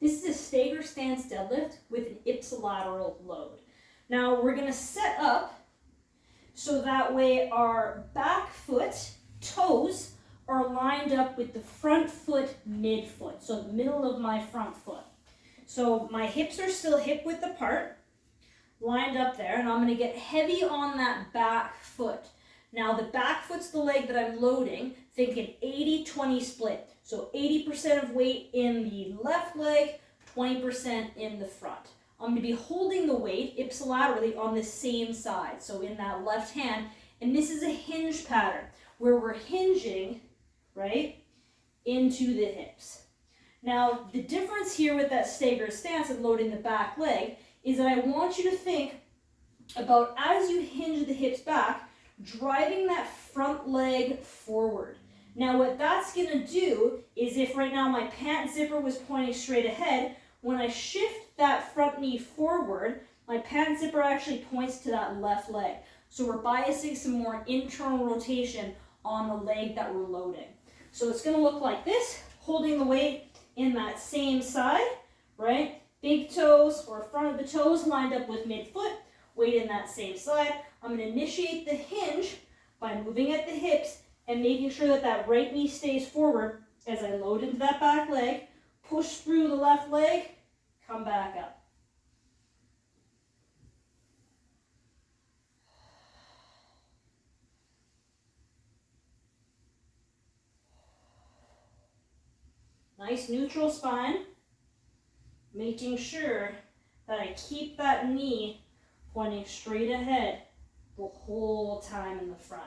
This is a stagger stance deadlift with an ipsilateral load. Now we're going to set up so that way our back foot toes are lined up with the front foot midfoot, so the middle of my front foot. So my hips are still hip width apart, lined up there, and I'm going to get heavy on that back foot. Now the back foot's the leg that I'm loading. Think an 80-20 split. So 80% of weight in the left leg, 20% in the front. I'm going to be holding the weight ipsilaterally on the same side, so in that left hand. And this is a hinge pattern where we're hinging, right, into the hips. Now the difference here with that staggered stance and loading the back leg is that I want you to think about, as you hinge the hips back, driving that front leg forward. Now what that's going to do is, if right now my pant zipper was pointing straight ahead, when I shift that front knee forward, my pant zipper actually points to that left leg. So we're biasing some more internal rotation on the leg that we're loading. So it's going to look like this, holding the weight in that same side, right? Big toes or front of the toes lined up with midfoot, weight in that same side. I'm going to initiate the hinge by moving at the hips and making sure that that right knee stays forward as I load into that back leg, push through the left leg, come back up. Nice neutral spine, making sure that I keep that knee pointing straight ahead the whole time in the front.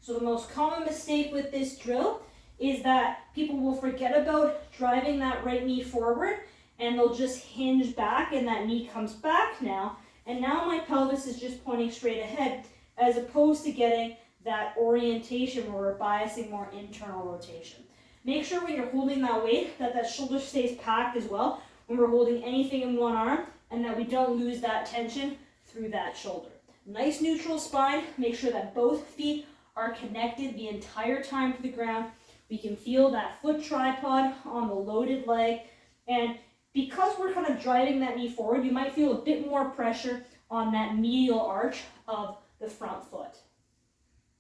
So the most common mistake with this drill is that people will forget about driving that right knee forward, and they'll just hinge back and that knee comes back now, and now my pelvis is just pointing straight ahead, as opposed to getting that orientation where we're biasing more internal rotation. Make sure when you're holding that weight that that shoulder stays packed as well when we're holding anything in one arm, and that we don't lose that tension through that shoulder. Nice neutral spine. Make sure that both feet are connected the entire time to the ground. We can feel that foot tripod on the loaded leg, and because we're kind of driving that knee forward, you might feel a bit more pressure on that medial arch of the front foot.